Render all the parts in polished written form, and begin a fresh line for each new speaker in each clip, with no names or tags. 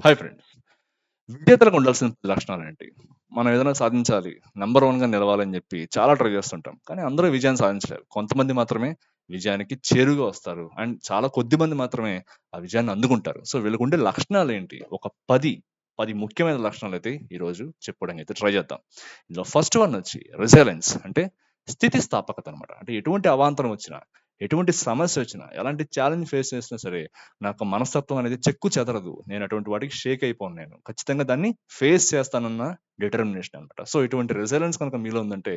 Hi friend. విజేతలకు ఉండాల్సిన 10 లక్షణాలేంటి? మనం ఏదైనా సాధించాలి, నంబర్ 1గా నిలవాలని జెప్పి చాలా ట్రై చేస్తుంటాం. కానీ అందరూ విజయాన్ని సాధించలేరు. కొంతమంది మాత్రమే విజయానికి చేరువగా వస్తారు. అండ్ చాలా కొద్ది మంది మాత్రమే ఆ విజయాన్ని అందుకుంటారు. సో, వీళ్ళకుండే లక్షణాలేంటి? ఒక 10 ముఖ్యమైన లక్షణాలైతే ఈరోజు చెప్పుకోవడానికైతే ట్రై చేద్దాం. ఇందులో ఫస్ట్ వన్ వచ్చి రెసిలియన్స్ అంటే స్థితిస్థాపకత అనమాట. అంటే ఎటువంటి అవాంతరం వచ్చినా, ఎటువంటి సమస్యొచ్చినా, ఎలాంటి ఛాలెంజ్ ఫేస్ చేసినా సరే నాకు మనస్తత్వం అనేది చెక్కు చెదరదు. నేను అటువంటి వాటికి షేక్ అయిపోను నేను. ఖచ్చితంగా దాన్ని ఫేస్ చేస్తానన్న డిటర్మినేషన్ అనమాట. సో, ఇటువంటి రెసిలియన్స్ కనుక మీలో ఉందంటే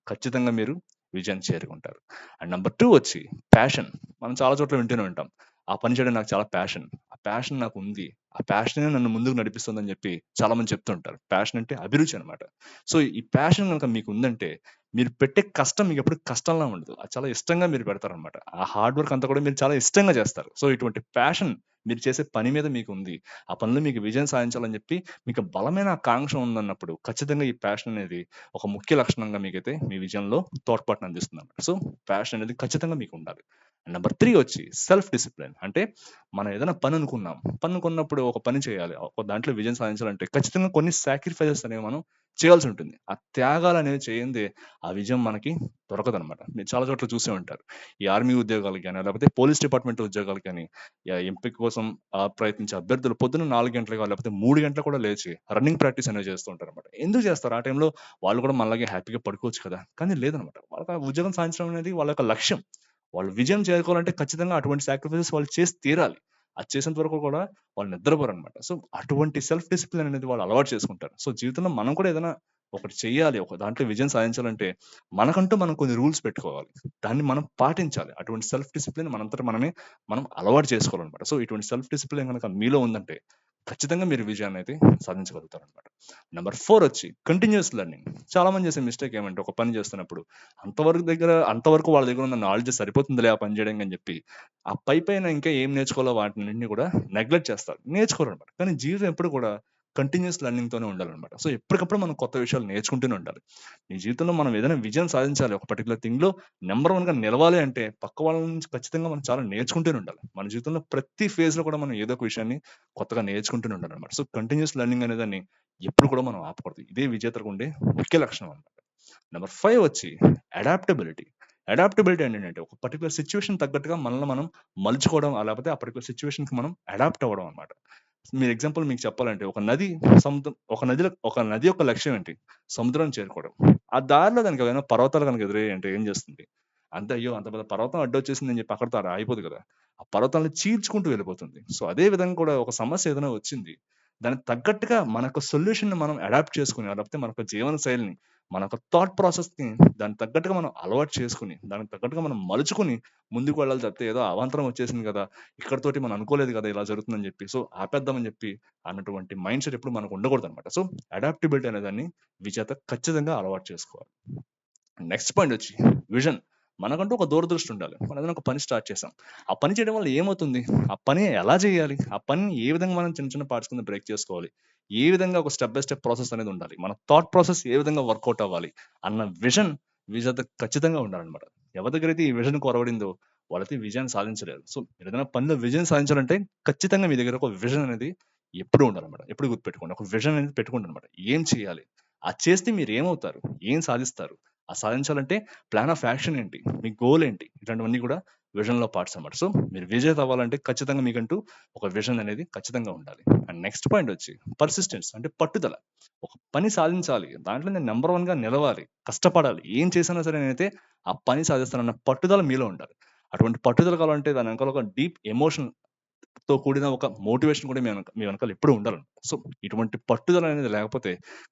ఖచ్చితంగా మీరు విజయాన్ని చేరుకుంటారు. అండ్ నంబర్ 2 వచ్చి ప్యాషన్. మనం చాలా చోట్ల వింటూనే ఉంటాం. ఆ పని చేయడం నాకు చాలా ప్యాషన్. ఆ ప్యాషన్ నాకుంది. ఆ ప్యాషనే నన్ను ముందుకు నడిపిస్తుందని చెప్పి చాలా మంది చెప్తూ ఉంటారు. ప్యాషన్ అంటే అభిరుచి అనమాట. సో, ఈ ప్యాషన్ గనుక మీకుందంటే మీరు పెట్టే కష్టం మీకెప్పుడు కష్టంలా ఉండదు. అది చాలా ఇష్టంగా మీరు పెడతారనమాట. ఆ హార్డ్ వర్క్ అంతా కూడా మీరు చాలా ఇష్టంగా చేస్తారు. సో, ఇటువంటి ప్యాషన్ మీరు చేసే పని మీద మీకుంది. ఆ పనిలో మీకు విజయం సాధించాలని చెప్పి మీకు బలమైన ఆకాంక్ష ఉందన్నప్పుడు ఖచ్చితంగా ఈ ప్యాషన్ అనేది ఒక ముఖ్య లక్షణంగా మీకైతే మీ విజయంలో తోడ్పాటుని అందిస్తుందన్నమాట. సో, ప్యాషన్ అనేది ఖచ్చితంగా మీకుండాలి. నంబర్ 3 వచ్చి సెల్ఫ్ డిసిప్లిన్. అంటే మనం ఏదైనా పని అనుకున్నాం. పని అనుకున్నప్పుడు ఒక పని చేయాలి. ఒక దాంట్లో విజయం సాధించాలంటే ఖచ్చితంగా కొన్ని సాక్రిఫైసెస్ అనేవి మనం చేయాల్సుంటుంది. ఆ త్యాగాలనేవి చేయందే ఆ విజయం మనకి దొరకదనమాట. మీరు చాలా చోట్ల చూసే ఉంటారు. ఈ ఆర్మీ ఉద్యోగాలకు గాని, లేకపోతే పోలీస్ డిపార్ట్‌మెంట్ ఉద్యోగాలకు గాని, ఎంపిక కోసం ప్రయత్నించే అభ్యర్థులు పొద్దున్న 4 గంటలకు లేకపోతే 3 గంటలకు కూడా లేచి రన్నింగ్ ప్రాక్టీస్ అనేవి చేస్తూ ఉంటారనమాట. ఎందుకు చేస్తారు? ఆ టైంలో వాళ్ళు కూడా మనలాగే హ్యాపీగా పడుకోవచ్చు కదా! కానీ లేదనమాట. వాళ్ళకి ఆ ఉద్యోగం సాధించడం అనేది వాళ్ళ యొక్క లక్ష్యం. వాళ్ళు విజయం చేరుకోవాలంటే ఖచ్చితంగా అటువంటి సాక్రిఫైసెస్ వాళ్ళు చేసి తీరాలి. అది చేసేంత వరకు కూడా వాళ్ళు నిద్రపోరనమాట. సో, అటువంటి సెల్ఫ్ డిసిప్లిన్ అనేది వాళ్ళు అలవాటు చేసుకుంటారు. సో, జీవితంలో మనం కూడా ఏదైనా ఒకటి చెయ్యాలి. ఒక దాంట్లో విజయం సాధించాలంటే మనకంటూ మనం కొన్ని రూల్స్ పెట్టుకోవాలి. దాన్ని మనం పాటించాలి. అటువంటి సెల్ఫ్ డిసిప్లిన్ మనంతట మనమే మనం అలవాటు చేసుకోవాలనమాట. సో, ఇటువంటి సెల్ఫ్ డిసిప్లిన్ గనక మీలో ఉందంటే ఖచ్చితంగా మీరు విజయాన్నయితే సాధించగలుగుతారనమాట. నంబర్ 4 వచ్చి కంటిన్యూయస్ లెర్నింగ్. చాలా మంది చేసే మిస్టేక్ ఏమంటే ఒక పని చేస్తున్నప్పుడు అంతవరకు వాళ్ళ దగ్గర ఉన్న నాలెడ్జ్ సరిపోతుందిలే ఆ పని చేయడానికి అని చెప్పి ఆ పైపైన ఇంకా ఏం నేర్చుకోవాలో వాటినన్నిటిని కూడా నెగ్లెక్ట్ చేస్తారు. నేర్చుకోరనమాట. కానీ జీవితం ఎప్పుడు కూడా కంటిన్యూయస్ లెర్నింగ్‌తోనే ఉండాలనమాట. సో, ఎప్పటికప్పుడు మనం కొత్త విషయాలు నేర్చుకుంటూనే ఉండాలి. నీ జీవితంలో మనం ఏదైనా విజయం సాధించాలి. ఒక పర్టిక్యులర్ థింగ్‌లో నంబర్ 1గా నిలవాలి అంటే పక్క వాళ్ళ నుంచి ఖచ్చితంగా మనం చాలా నేర్చుకుంటూనే ఉండాలి. మన జీవితంలో ప్రతి ఫేజ్‌లో కూడా మనం ఏదో ఒక విషయాన్ని కొత్తగా నేర్చుకుంటూనే ఉండాలనమాట. సో, కంటిన్యూయస్ లెర్నింగ్ అనేదాన్ని ఎప్పుడు కూడా మనం ఆపకూడదు. ఇదే విజేతలకు ఉండే ముఖ్య లక్షణం అనమాట. నంబర్ 5 వచ్చి అడాప్టబిలిటీ. అడాప్టబిలిటీ అంటే ఏంటంటే ఒక పర్టిక్యులర్ సిట్యుయేషన్ తగ్గట్టుగా మనల్ని మనం మలుచుకోవడం, లేకపోతే ఆ పర్టిక్యులర్ సిట్యుయేషన్‌కి మనం అడాప్ట్ అవ్వడం అనమాట. మీరు ఎగ్జాంపుల్ మీకు చెప్పాలంటే ఒక నది యొక్క లక్ష్యం ఏంటి? సముద్రాన్ని చేరుకోవడం. ఆ దారిలో దానికి ఏమైనా పర్వతాలు గనుక ఎదురయ్యాయంటే ఏం చేస్తుంది? అంతే అయ్యో! అంత పెద్ద పర్వతం అడ్డొచ్చేసిందని చెప్పి అక్కడితో ఆగిపోదు కదా! ఆ పర్వతాలను చీల్చుకుంటూ వెళ్ళిపోతుంది. సో, అదే విధంగా కూడా ఒక సమస్య ఏదైనా వచ్చింది. దానికి తగ్గట్టుగా మన యొక్క సొల్యూషన్‌ని మనం అడాప్ట్ చేసుకొని, లేకపోతే మన యొక్క జీవన శైలిని, మన యొక్క థాట్ ప్రాసెస్‌ని దానికి తగ్గట్టుగా మనం అలవాటు చేసుకొని, దానికి తగ్గట్టుగా మనం మలుచుకొని ముందుకు వెళ్ళాలి తప్పితే ఏదో అవాంతరం వచ్చేసింది కదా! ఇక్కడితోటి మనం అనుకోలేదు కదా! ఇలా జరుగుతుందని చెప్పి. సో, ఆపేద్దామని చెప్పి అన్నటువంటి మైండ్‌సెట్ ఎప్పుడు మనకు ఉండకూడదనమాట. సో, అడాప్టబిలిటీ అనేదాన్ని విజేత ఖచ్చితంగా అలవాటు చేసుకోవాలి. నెక్స్ట్ పాయింట్ వచ్చి విజన్. మనకంటూ ఒక దూరదృష్టి ఉండాలి. మనం ఏదైనా ఒక పని స్టార్ట్ చేసాం. ఆ పని చేయడం వల్ల ఏమవుతుంది? ఆ పని ఎలా చేయాలి? ఆ పనిని ఏ విధంగా మనం చిన్న చిన్న పార్ట్స్ కింద బ్రేక్ చేసుకోవాలి? ఏ విధంగా ఒక స్టెప్ బై స్టెప్ ప్రాసెస్ అనేది ఉండాలి? మన థాట్ ప్రాసెస్ ఏ విధంగా వర్కౌట్ అవ్వాలి? అన్న విజన్ విజేత ఖచ్చితంగా ఉండాలనమాట. ఎవరి దగ్గరైతే ఈ విజన్ కొరవడిందో వాళ్ళైతే విజయాన్ని సాధించలేరు. సో, మీరు ఏదైనా పనిలో విజయం సాధించాలంటే ఖచ్చితంగా మీ దగ్గర ఒక విజన్ అనేది ఎప్పుడూ ఉండాలనమాట. ఎప్పుడు గుర్తుపెట్టుకోండి. ఒక విజన్ అనేది పెట్టుకోండి అనమాట. ఏం చేయాలి? అది చేస్తే మీరేమవుతారు? ఏం సాధిస్తారు? ఆ సాధించాలంటే ప్లాన్ ఆఫ్ యాక్షన్ ఏంటి? మీ గోల్ ఏంటి? ఇట్లాంటివన్నీ కూడా విజన్‌లో పార్ట్స్ అన్నమాట. సో, మీరు విజేత అవ్వాలంటే ఖచ్చితంగా మీకంటూ ఒక విజన్ అనేది ఖచ్చితంగా ఉండాలి. అండ్ నెక్స్ట్ పాయింట్ వచ్చి పర్సిస్టెన్స్ అంటే పట్టుదల. ఒక పని సాధించాలి. దాంట్లో నేను నంబర్ 1గా నిలవాలి. కష్టపడాలి. ఏం చేసినా సరే నేనైతే ఆ పని సాధిస్తానన్న పట్టుదల మీలో ఉండాలి. అటువంటి పట్టుదల కావాలంటే దాని వెనకాల ఒక డీప్ ఎమోషన్ తో కూడిన ఒక మోటివేషన్ కూడా మీ వెనకాల ఎప్పుడూ ఉండాలన్నమాట. సో, ఇటువంటి పట్టుదల అనేది లేకపోతే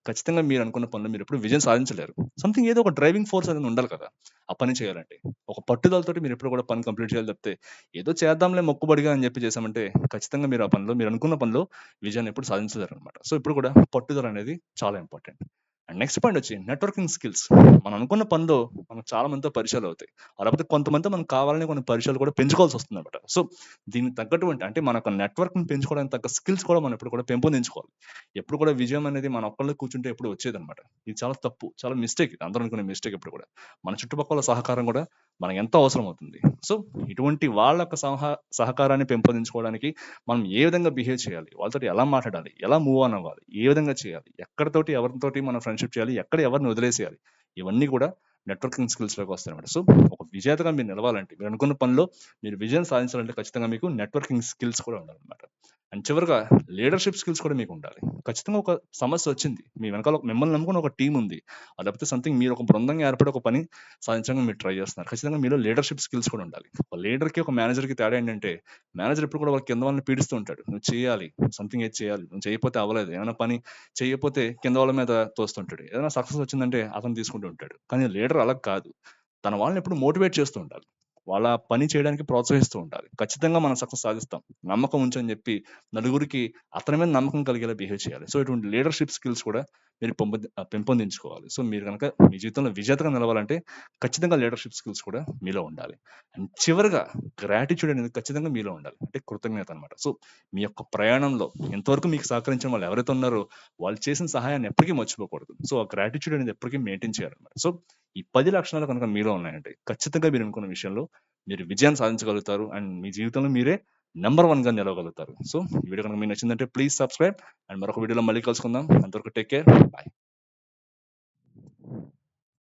ఖచ్చితంగా మీరు అనుకున్న పనిలో మీరెప్పుడు విజయం సాధించలేరు. సంథింగ్ ఏదో ఒక డ్రైవింగ్ ఫోర్స్ అనేది ఉండాలి కదా! ఆ పని చేయాలంటే. ఒక పట్టుదలతోటి మీరెప్పుడు కూడా పని కంప్లీట్ చేయాలి తప్పితే, ఏదో చేద్దాంలే మొక్కుబడిగా అని చెప్పి చేసామంటే ఖచ్చితంగా మీరు ఆ పనిలో మీరనుకున్న పనిలో విజయాన్ని ఎప్పుడు సాధించలేరనమాట. సో, ఇప్పుడు కూడా పట్టుదల అనేది చాలా ఇంపార్టెంట్. అండ్ నెక్స్ట్ పాయింట్ వచ్చి నెట్వర్కింగ్ స్కిల్స్. మనం అనుకున్న పనిలో మనకు చాలా మందితో పరిచయాలవుతాయి. లేకపోతే కొంతమందితో మనం కావాలని కొన్ని పరిచయాలు కూడా పెంచుకోవాల్సొస్తుందన్నమాట. సో, దీనికి తగ్గటువంటి అంటే మన యొక్క నెట్వర్క్‌ని పెంచుకోవడానికి తగ్గ స్కిల్స్ కూడా మనం ఎప్పుడు కూడా పెంపొందించుకోవాలి. ఎప్పుడు కూడా విజయం అనేది మన ఒక్కళ్ళే కూర్చుంటే ఎప్పుడు వచ్చేదన్నమాట. ఇది చాలా తప్పు. చాలా మిస్టేక్ ఇది. అందరూ అనుకునే మిస్టేక్ ఎప్పుడు కూడా. మన చుట్టుపక్కల సహకారం కూడా మనకెంతో అవసరం అవుతుంది. సో, ఇటువంటి వాళ్ళ యొక్క సహకారాన్ని పెంపొందించుకోవడానికి మనం ఏ విధంగా బిహేవ్ చేయాలి? వాళ్ళతోటి ఎలా మాట్లాడాలి? ఎలా మూవ్ ఆన్ అవ్వాలి? ఏ విధంగా చేయాలి? ఎక్కడితోటి ఎవరితోటి మనం ఫ్రెండ్‌షిప్ చేయాలి? ఎక్కడ ఎవరిని వదిలేసేయాలి? ఇవన్నీ కూడా నెట్వర్కింగ్ స్కిల్స్‌లోకి వస్తాయన్నమాట. సో, ఒక విజేతగా మీరు నిలవాలంటే, మీరు అనుకున్న పనిలో మీరు విజయం సాధించాలంటే ఖచ్చితంగా మీకు నెట్వర్కింగ్ స్కిల్స్ కూడా ఉండాలన్నమాట. అండ్ చివరగా లీడర్‌షిప్ స్కిల్స్ కూడా మీకుండాలి. ఖచ్చితంగా ఒక సమస్యొచ్చింది. మీ వెనకాల మిమ్మల్ని నమ్ముకుని ఒక టీమ్ ఉంది. లేకపోతే సంథింగ్ మీరు ఒక బృందంగా ఏర్పడి ఒక పని సాధించడానికి మీరు ట్రై చేస్తున్నారు. ఖచ్చితంగా మీలో లీడర్‌షిప్ స్కిల్స్ కూడా ఉండాలి. ఒక లీడర్‌కి, ఒక మేనేజర్‌కి తేడా ఏంటంటే, మేనేజర్ ఎప్పుడు కూడా వాళ్ళ కింద వాళ్ళని పీడిస్తూ ఉంటాడు. నువ్వు చేయాలి. సంథింగ్ ఏది చేయాలి. నువ్వు చేయకపోతే అవ్వలేదు. ఏమైనా పని చేయకపోతే కింద వాళ్ళ మీద తోస్తుంటాడు. ఏదైనా సక్సెస్ వచ్చిందంటే అతను తీసుకుంటూ ఉంటాడు. కానీ లీడర్ అలా కాదు. తన వాళ్ళని ఎప్పుడు మోటివేట్ చేస్తూ ఉండాలి. వాళ్ళ పని చేయడానికి ప్రోత్సహిస్తూ ఉండాలి. ఖచ్చితంగా మనం సక్సెస్ సాధిస్తాం. నమ్మకం ఉంచని చెప్పి నలుగురికి అతని మీద నమ్మకం కలిగేలా బిహేవ్ చేయాలి. సో, ఇటువంటి లీడర్‌షిప్ స్కిల్స్ కూడా మీరు పెంపొందించుకోవాలి. సో, మీరు గనక మీ జీవితంలో విజేతగా నిలవాలంటే ఖచ్చితంగా లీడర్‌షిప్ స్కిల్స్ కూడా మీలో ఉండాలి. అండ్ చివరగా గ్రాటిట్యూడ్ అనేది ఖచ్చితంగా మీలో ఉండాలి. అంటే కృతజ్ఞత అనమాట. సో, మీ యొక్క ప్రయాణంలో ఇంతవరకు మీకు సహకరించిన వాళ్ళు ఎవరైతే ఉన్నారో, వాళ్ళు చేసిన సహాయాన్ని ఎప్పటికీ మర్చిపోకూడదు. సో, ఆ గ్రాటిట్యూడ్ అనేది ఎప్పటికీ మెయింటైన్ చేయాలన్నమాట. సో, ఈ 10 లక్షణాలు కనుక మీలో ఉన్నాయంటే ఖచ్చితంగా మీరు అనుకున్న విషయంలో మీరు విజయాన్ని సాధించగలుగుతారు. అండ్ మీ జీవితంలో మీరే నంబర్ 1గా నిలవగలుగుతారు. సో, ఈ వీడియో కనుక మీకు నచ్చిందంటే ప్లీజ్ సబ్స్క్రైబ్. అండ్ మరొక వీడియోలో మళ్ళీ కలుసుకుందాం. అంతవరకు టేక్ కేర్. బై.